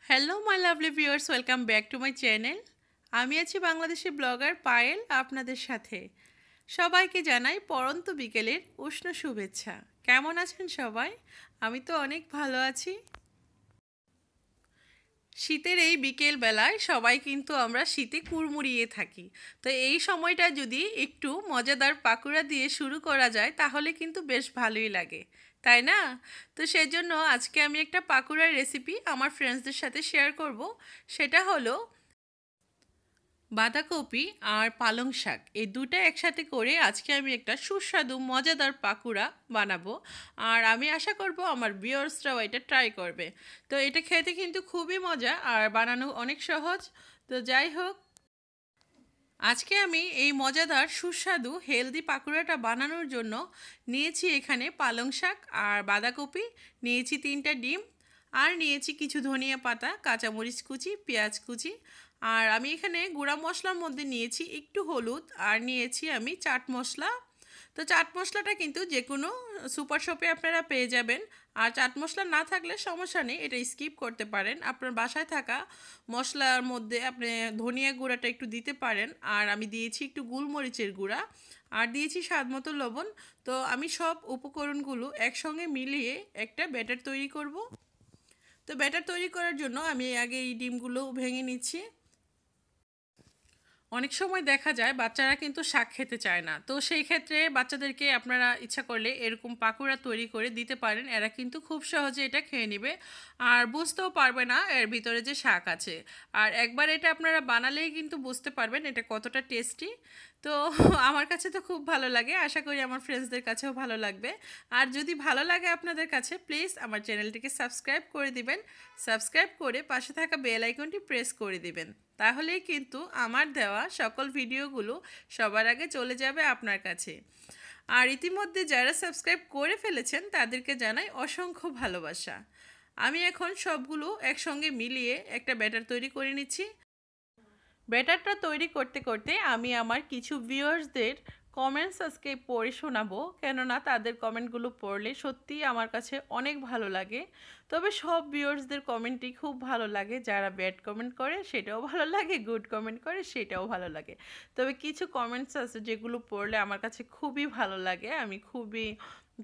Hello my lovely viewers, welcome back to my channel. আমি আছি Bangladeshi blogger Payel আপনাদের সাথে। সবাইকে জানাই পড়ন্ত বিকেলের উষ্ণ শুভেচ্ছা। কেমন আছেন সবাই? আমি তো অনেক ভালো আছি। শীতের এই বিকেল বেলায় সবাই কিন্তু আমরা শীতে কুড়মুড়িয়ে থাকি। তো এই সময়টা যদি একটু মজাদার পাকুড়া দিয়ে শুরু করা যায় তাহলে কিন্তু বেশ ভালোই লাগে, তাই না? তো সেজন্য আজকে আমি একটা পাকুড়ার রেসিপি আমার ফ্রেন্ডসদের সাথে শেয়ার করব। সেটা হলো বাঁধাকপি আর পালং শাক, এই দুটো একসাথে করে আজকে আমি একটা সুস্বাদু মজাদার পাকুড়া বানাবো। আর আমি আশা করব আমার ভিউয়ার্সরাও এটা ট্রাই করবে। তো এটা খেতে কিন্তু খুবই মজা আর বানানো অনেক সহজ। তো যাই হোক, আজকে আমি এই মজাদার সুস্বাদু হেলদি পাকুড়াটা বানানোর জন্য নিয়েছি এখানে পালং শাক আর বাঁধাকপি, নিয়েছি 3টা ডিম, আর নিয়েছি কিছু ধনিয়া পাতা, কাঁচামরিচ কুচি, পেঁয়াজ কুচি। আর আমি এখানে গুঁড়া মশলার মধ্যে নিয়েছি একটু হলুদ, আর নিয়েছি আমি চাট মশলা। তো চাট মশলাটা কিন্তু যে কোনো সুপার শপে আপনারা পেয়ে যাবেন। আর চাট মশলা না থাকলে সমস্যা নেই, এটা স্কিপ করতে পারেন। আপনার বাসায় থাকা মশলার মধ্যে আপনি ধনিয়া গুঁড়াটা একটু দিতে পারেন। আর আমি দিয়েছি একটু গোলমরিচের গুঁড়া, আর দিয়েছি স্বাদ মতো লবণ। তো আমি সব উপকরণগুলো একসঙ্গে মিলিয়ে একটা ব্যাটার তৈরি করব। তো ব্যাটার তৈরি করার জন্য আমি আগে এই ডিমগুলো ভেঙে নিচ্ছি। অনেক সময় দেখা যায় বাচ্চারা কিন্তু শাক খেতে চায় না, তো সেই ক্ষেত্রে বাচ্চাদেরকে আপনারা ইচ্ছা করলে এরকম পাকোড়া তৈরি করে দিতে পারেন। এরা কিন্তু খুব সহজে এটা খেয়ে নেবে আর বুঝতেও পারবে না এর ভিতরে যে শাক আছে। আর একবার এটা আপনারা বানালেই কিন্তু বুঝতে পারবেন এটা কতটা টেস্টি। তো আমার কাছে তো খুব ভালো লাগে, আশা করি আমার ফ্রেন্ডসদের কাছেও ভালো লাগবে। আর যদি ভালো লাগে আপনাদের কাছে, প্লিজ আমার চ্যানেলটিকে সাবস্ক্রাইব করে দিবেন। সাবস্ক্রাইব করে পাশে থাকা বেল আইকনটি প্রেস করে দিবেন, তাহলেই কিন্তু আমার দেওয়া সকল ভিডিওগুলো সবার আগে চলে যাবে আপনার কাছে। আর ইতিমধ্যে যারা সাবস্ক্রাইব করে ফেলেছেন তাদেরকে জানাই অসংখ্য ভালোবাসা। আমি এখন সবগুলো একসঙ্গে মিলিয়ে একটা ব্যাটার তৈরি করে নিচ্ছি। ব্যাটারটা তৈরি করতে করতে আমি আমার কিছু ভিউয়ার্সদের কমেন্টস আজকে পড়ে শোনাবো, কেননা তাদের কমেন্টগুলো পড়লে সত্যিই আমার কাছে অনেক ভালো লাগে। তবে সব ভিউয়ার্সদের কমেন্টই খুব ভালো লাগে, যারা ব্যাড কমেন্ট করে সেটাও ভালো লাগে, গুড কমেন্ট করে সেটাও ভালো লাগে। তবে কিছু কমেন্টস আছে যেগুলো পড়লে আমার কাছে খুবই ভালো লাগে, আমি খুবই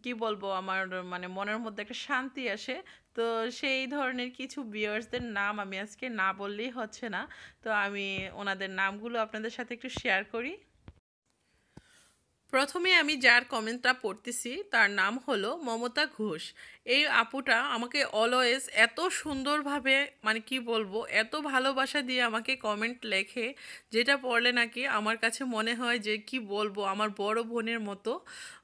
কি বলবো, আমার মানে মনের মধ্যে একটা শান্তি আসে। তো সেই ধরনের কিছু ভিউয়ার্সদের নাম আমি আজকে না বললেই হচ্ছে না। তো আমি ওনাদের নামগুলো আপনাদের সাথে একটু শেয়ার করি। প্রথমে আমি যার কমেন্টটা পড়তেছি তার নাম হলো মমতা ঘোষ। এই আপুটা আমাকে অলওয়েজ এত সুন্দরভাবে, মানে কি বলবো, এত ভালোবাসা দিয়ে আমাকে কমেন্ট লেখে, যেটা পড়লে নাকি আমার কাছে মনে হয় যে কি বলবো, আমার বড় বোনের মতো।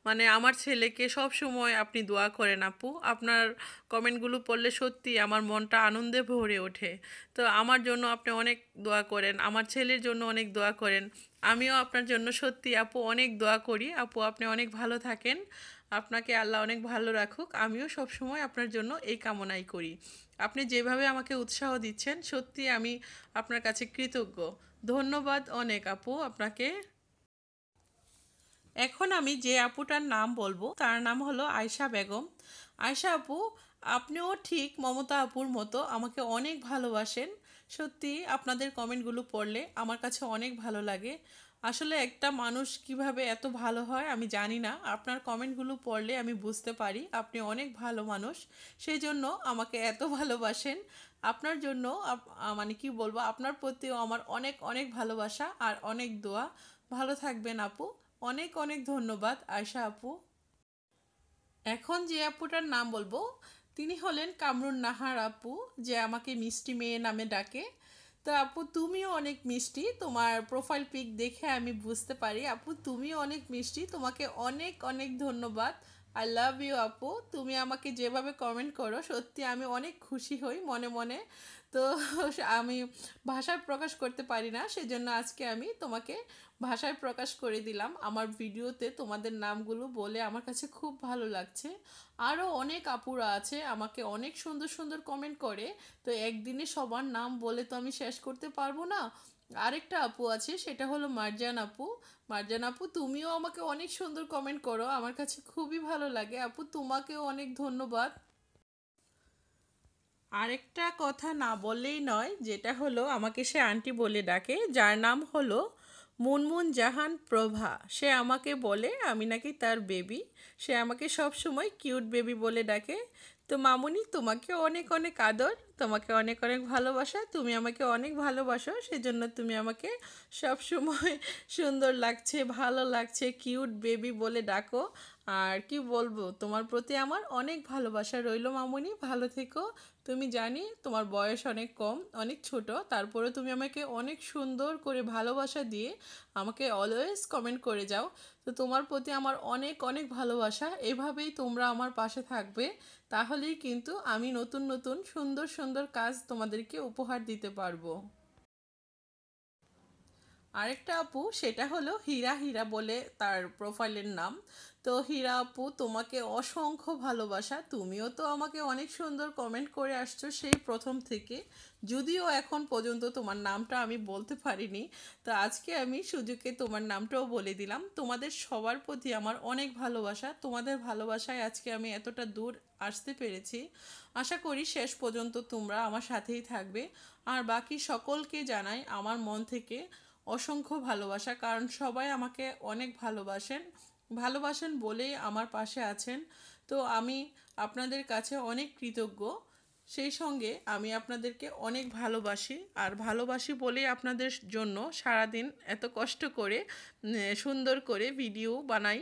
মানে আমার ছেলেকে সব সময় আপনি দোয়া করেন আপু, আপনার কমেন্টগুলো পড়লে সত্যি আমার মনটা আনন্দে ভরে ওঠে। তো আমার জন্য আপনি অনেক দোয়া করেন, আমার ছেলের জন্য অনেক দোয়া করেন। আমিও আপনার জন্য সত্যি আপু অনেক দোয়া করি। আপু আপনি অনেক ভালো থাকেন, আপনাকে আল্লাহ অনেক ভালো রাখুক। আমিও সব সময় আপনার জন্য এই কামনাই করি। আপনি যেভাবে আমাকে উৎসাহ দিচ্ছেন সত্যি আমি আপনার কাছে কৃতজ্ঞ। ধন্যবাদ অনেক আপু আপনাকে। এখন আমি যে আপুটার নাম বলবো তার নাম হলো আয়শা বেগম। আয়শা আপু, আপনিও ঠিক মমতা আপুর মতো আমাকে অনেক ভালোবাসেন। সত্যি আপনাদের কমেন্টগুলো পড়লে আমার কাছে অনেক ভালো লাগে। আসলে একটা মানুষ কিভাবে এত ভালো হয় আমি জানি না, আপনার কমেন্টগুলো পড়লে আমি বুঝতে পারি আপনি অনেক ভালো মানুষ, সেই জন্য আমাকে এত ভালোবাসেন। আপনার জন্য মানে কি বলবো, আপনার প্রতিও আমার অনেক অনেক ভালোবাসা আর অনেক দোয়া। ভালো থাকবেন আপু। অনেক অনেক ধন্যবাদ আয়শা আপু। এখন যে আপুটার নাম বলবো তিনি হলেন কামরুন নাহার আপু, যে আমাকে মিষ্টি মেয়ে নামে ডাকে। তো আপু তুমিও অনেক মিষ্টি, তোমার প্রোফাইল পিক দেখে আমি বুঝতে পারি আপু তুমিও অনেক মিষ্টি। তোমাকে অনেক অনেক ধন্যবাদ। আই লাভ ইউ আপু। তুমি আমাকে যেভাবে কমেন্ট করো সত্যি আমি অনেক খুশি হই মনে মনে। তো আমি ভাষায় প্রকাশ করতে পারি না, সেজন্য আজকে আমি তোমাকে ভাষায় প্রকাশ করে দিলাম। আমার ভিডিওতে তোমাদের নামগুলো বলে আমার কাছে খুব ভালো লাগছে। আরও অনেক আপুরা আছে আমাকে অনেক সুন্দর সুন্দর কমেন্ট করে, তো একদিনে সবার নাম বলে তো আমি শেষ করতে পারবো না। আরেকটা আপু আছে, সেটা হলো মার্জান আপু। মার্জান আপু তুমিও আমাকে অনেক সুন্দর কমেন্ট করো, আমার কাছে খুবই ভালো লাগে আপু, তোমাকেও অনেক ধন্যবাদ। আরেকটা কথা না বললেই নয়, যেটা হলো আমাকে সে আন্টি বলে ডাকে, যার নাম হলো মুনমুন জাহান প্রভা। সে আমাকে বলে আমি নাকি তার বেবি। সে আমাকে সব সময় কিউট বেবি বলে ডাকে। তো মামুনি, তোমাকে অনেক অনেক আদর, তোমাকে অনেক অনেক ভালোবাসা, তুমি আমাকে অনেক ভালোবাসো, সেজন্য তুমি আমাকে সব সময় সুন্দর লাগছে, ভালো লাগছে, কিউট বেবি বলে ডাকো। আর কি বলবো, তোমার প্রতি আমার অনেক ভালোবাসা রইলো মামুনি, ভালো থেকো। তুমি জানি তোমার বয়স অনেক কম, অনেক ছোট, তারপরে তুমি আমাকে অনেক সুন্দর করে ভালোবাসা দিয়ে আমাকে অলওয়েজ কমেন্ট করে যাও। তো তোমার প্রতি আমার অনেক অনেক ভালোবাসা, এভাবেই তোমরা আমার পাশে থাকবে, তাহলেই কিন্তু আমি নতুন নতুন সুন্দর সুন্দর কাজ তোমাদেরকে উপহার দিতে পারবো। আরেকটা আপু, সেটা হলো হীরা, হীরা বলে তার প্রোফাইলের নাম। তো হীরা আপু, তোমাকে অসংখ্য ভালোবাসা, তুমিও তো আমাকে অনেক সুন্দর কমেন্ট করে আসছো সেই প্রথম থেকে, যদিও এখন পর্যন্ত তোমার নামটা আমি বলতে পারিনি। তো আজকে আমি সুযোগে তোমার নামটাও বলে দিলাম। তোমাদের সবার প্রতি আমার অনেক ভালোবাসা, তোমাদের ভালোবাসায় আজকে আমি এতটা দূর আসতে পেরেছি। আশা করি শেষ পর্যন্ত তোমরা আমার সাথেই থাকবে। আর বাকি সকলকে জানাই আমার মন থেকে অসংখ্য ভালোবাসা, কারণ সবাই আমাকে অনেক ভালোবাসেন, ভালোবাসেন বলেই আমার পাশে আছেন। তো আমি আপনাদের কাছে অনেক কৃতজ্ঞ। সেই সঙ্গে আমি আপনাদেরকে অনেক ভালোবাসি, আর ভালোবাসি বলেই আপনাদের জন্য সারাদিন এত কষ্ট করে সুন্দর করে ভিডিও বানাই।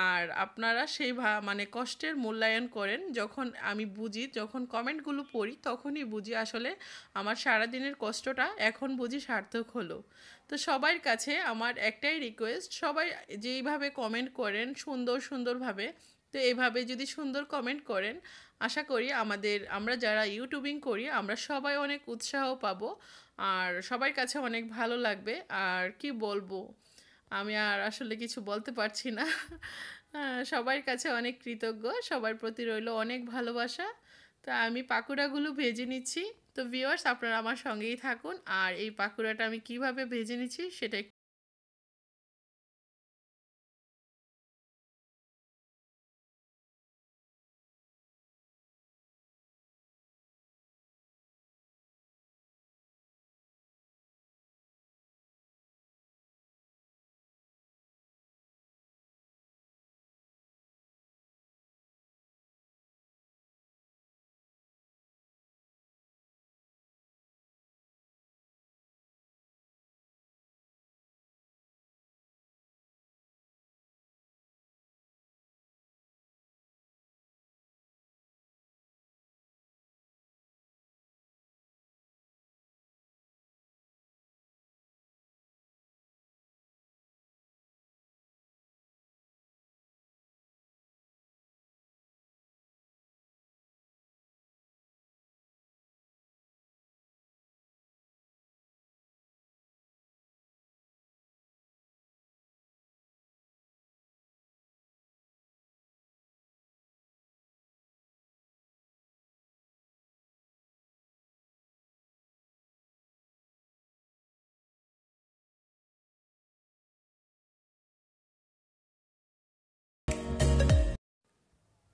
আর আপনারা সেই মানে কষ্টের মূল্যায়ন করেন, যখন আমি বুঝি, যখন কমেন্টগুলো পড়ি তখনই বুঝি আসলে আমার সারাদিনের কষ্টটা এখন বুঝি সার্থক হলো। তো সবার কাছে আমার একটাই রিকোয়েস্ট, সবাই যেইভাবে কমেন্ট করেন সুন্দর সুন্দরভাবে, তো এইভাবে যদি সুন্দর কমেন্ট করেন, আশা করি আমরা যারা ইউটিউবিং করি আমরা সবাই অনেক উৎসাহ পাবো, আর সবার কাছে অনেক ভালো লাগবে। আর কি বলবো, আমি আর আসলে কিছু বলতে পারছি না। সবার কাছে অনেক কৃতজ্ঞ, সবার প্রতি রইল অনেক ভালোবাসা। তো আমি পাকোড়াগুলো ভেজে নিচ্ছি। তো ভিউয়ার্স, আপনারা আমার সঙ্গেই থাকুন, আর এই পাকোড়াটা আমি কিভাবে ভেজে নিচ্ছি সেটা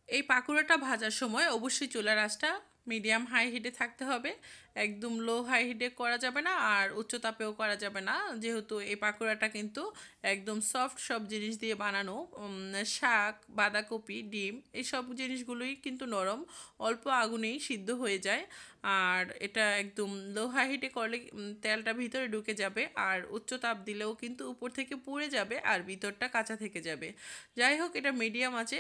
এই পাকোড়াটা ভাজার সময় অবশ্যই চুলার আঁচটা মিডিয়াম হাই হিটে থাকতে হবে, একদম লো হাই হিটে করা যাবে না, আর উচ্চ তাপেও করা যাবে না, যেহেতু এই পাকোড়াটা কিন্তু একদম সফট সব জিনিস দিয়ে বানানো। শাক, বাঁধাকপি, ডিম, এই সব জিনিসগুলোই কিন্তু নরম, অল্প আগুনেই সিদ্ধ হয়ে যায়। আর এটা একদম লো হাই হিটে করলে তেলটা ভিতরে ঢুকে যাবে, আর উচ্চ তাপ দিলেও কিন্তু উপর থেকে পুড়ে যাবে আর ভিতরটা কাঁচা থেকে যাবে। যাই হোক, এটা মিডিয়াম আছে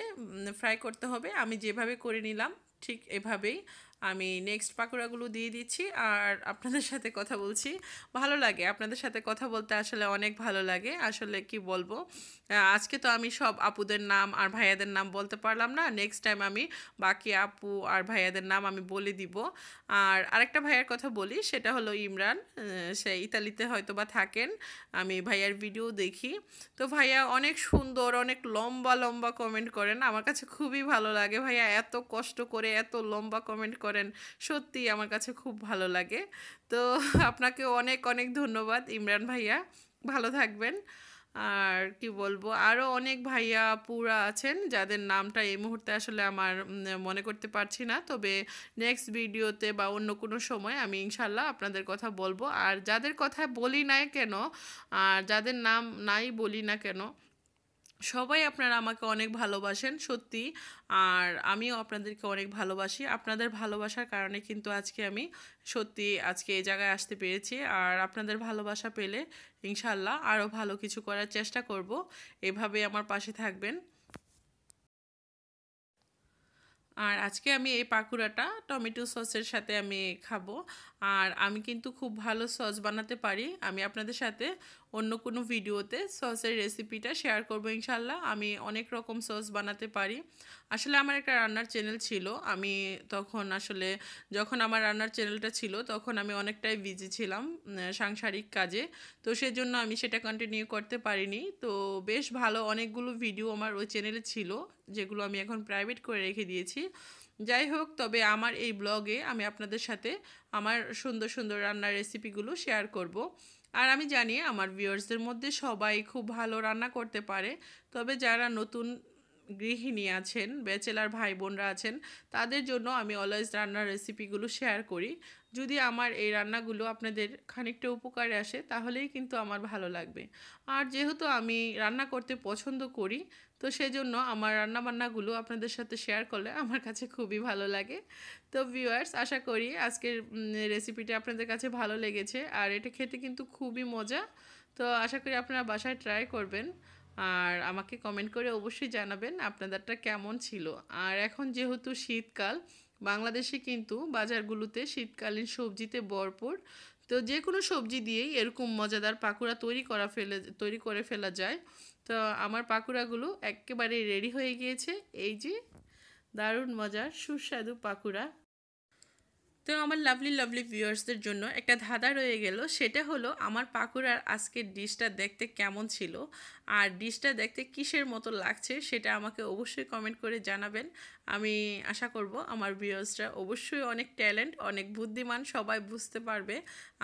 ফ্রাই করতে হবে। আমি যেভাবে করে নিলাম ঠিক এভাবেই আমি নেক্সট পাকোড়াগুলো দিয়ে দিচ্ছি, আর আপনাদের সাথে কথা বলছি। ভালো লাগে আপনাদের সাথে কথা বলতে, আসলে অনেক ভালো লাগে। আসলে কি বলবো, আজকে তো আমি সব আপুদের নাম আর ভাইয়াদের নাম বলতে পারলাম না, নেক্সট টাইম আমি বাকি আপু আর ভাইয়াদের নাম আমি বলে দিব। আর আরেকটা ভাইয়ার কথা বলি, সেটা হলো ইমরান। সে ইতালিতে হয়তো বা থাকেন, আমি ভাইয়ার ভিডিও দেখি। তো ভাইয়া অনেক সুন্দর, অনেক লম্বা লম্বা কমেন্ট করেন, আমার কাছে খুবই ভালো লাগে। ভাইয়া এত কষ্ট করে এত লম্বা কমেন্ট করেন, সত্যি আমার কাছে খুব ভালো লাগে। তো আপনাকে অনেক অনেক ধন্যবাদ ইমরান ভাইয়া, ভালো থাকবেন। আর কি বলবো, আরও অনেক ভাইয়া আপুরা আছেন যাদের নামটা এই মুহূর্তে আসলে আমার মনে করতে পারছি না, তবে নেক্সট ভিডিওতে বা অন্য কোনো সময় আমি ইনশাল্লাহ আপনাদের কথা বলবো। আর যাদের কথা বলি নাই কেন, আর যাদের নাম নাই বলি না কেন, সবাই আপনারা আমাকে অনেক ভালোবাসেন সত্যি। আর আমিও আপনাদেরকে অনেক ভালোবাসি। আপনাদের ভালোবাসার কারণে কিন্তু আজকে আমি সত্যি আজকে এই জায়গায় আসতে পেরেছি। আর আপনাদের ভালোবাসা পেলে ইনশাল্লাহ আরও ভালো কিছু করার চেষ্টা করব। এভাবে আমার পাশে থাকবেন। আর আজকে আমি এই পাকুড়াটা টমেটো সসের সাথে আমি খাবো। আর আমি কিন্তু খুব ভালো সস বানাতে পারি। আমি আপনাদের সাথে অন্য কোনো ভিডিওতে সসের রেসিপিটা শেয়ার করবো ইনশাল্লাহ। আমি অনেক রকম সস বানাতে পারি। আসলে আমার একটা রান্নার চ্যানেল ছিল। আমি তখন আসলে যখন আমার রান্নার চ্যানেলটা ছিল তখন আমি অনেকটাই বিজি ছিলাম সাংসারিক কাজে। তো সেজন্য আমি সেটা কন্টিনিউ করতে পারিনি। তো বেশ ভালো অনেকগুলো ভিডিও আমার ওই চ্যানেলে ছিল, যেগুলো আমি এখন প্রাইভেট করে রেখে দিয়েছি। যাই হোক, তবে আমার এই ব্লগে আমি আপনাদের সাথে আমার সুন্দর সুন্দর রান্নার রেসিপিগুলো শেয়ার করব। আর আমি জানি আমার ভিউয়ার্সদের মধ্যে সবাই খুব ভালো রান্না করতে পারে, তবে যারা নতুন গৃহিণী আছেন, ব্যাচেলার ভাই বোনরা আছেন, তাদের জন্য আমি অলওয়েজ রান্নার রেসিপিগুলো শেয়ার করি। যদি আমার এই রান্নাগুলো আপনাদের খানিকটা উপকারে আসে তাহলেই কিন্তু আমার ভালো লাগবে। আর যেহেতু আমি রান্না করতে পছন্দ করি, তো সেজন্য আমার রান্নাবান্নাগুলো আপনাদের সাথে শেয়ার করলে আমার কাছে খুবই ভালো লাগে। তো ভিউয়ার্স, আশা করি আজকের রেসিপিটা আপনাদের কাছে ভালো লেগেছে। আর এটা খেতে কিন্তু খুবই মজা। তো আশা করি আপনারা বাসায় ট্রাই করবেন। আর আমাকে কমেন্ট করে অবশ্যই জানাবেন আপনাদেরটা কেমন ছিল। আর এখন যেহেতু শীতকাল, বাংলাদেশে কিন্তু বাজারগুলোতে শীতকালীন সবজিতে ভরপুর। তো যে কোনো সবজি দিয়েই এরকম মজাদার পাকুড়া তৈরি করে ফেলা যায়। তো আমার পাকুড়াগুলো একেবারে রেডি হয়ে গিয়েছে। এই যে দারুণ মজার সুস্বাদু পাকুড়া। তো আমার লাভলি লাভলি ভিউয়ার্সদের জন্য একটা ধাঁধা রয়ে গেল, সেটা হলো আমার পাকুড়ার আজকের ডিশটা দেখতে কেমন ছিল। আর ডিশটা দেখতে কিসের মতো লাগছে সেটা আমাকে অবশ্যই কমেন্ট করে জানাবেন। আমি আশা করব আমার ভিউয়ার্সরা অবশ্যই অনেক ট্যালেন্ট, অনেক বুদ্ধিমান, সবাই বুঝতে পারবে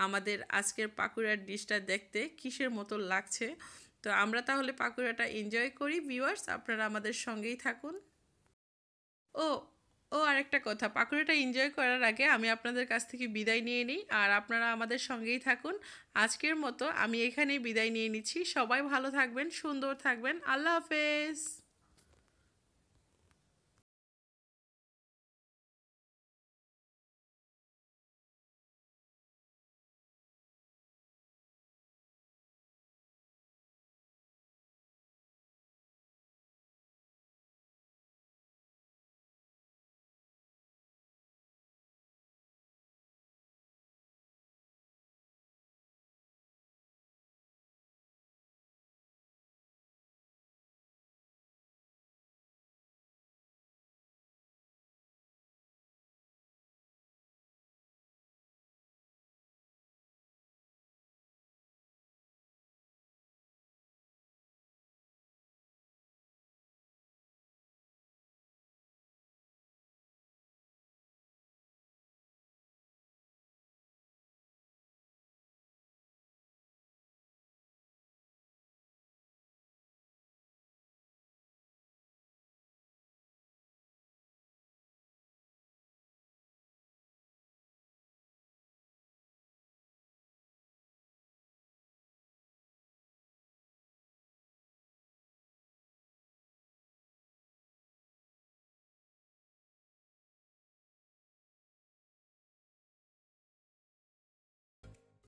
আমাদের আজকের পাকুড়ার ডিশটা দেখতে কিসের মতো লাগছে। তো আমরা তাহলে পাকুড়াটা এনজয় করি ভিউয়ার্স, আপনারা আমাদের সঙ্গেই থাকুন। ও ও আরেকটা কথা, পাকোড়াটা এনজয় করার আগে আমি আপনাদের কাছ থেকে বিদায় নিয়ে নিই। আর আপনারা আমাদের সঙ্গেই থাকুন। আজকের মতো আমি এখানেই বিদায় নিয়ে নিচ্ছি। সবাই ভালো থাকবেন, সুন্দর থাকবেন। আল্লাহ হাফেজ।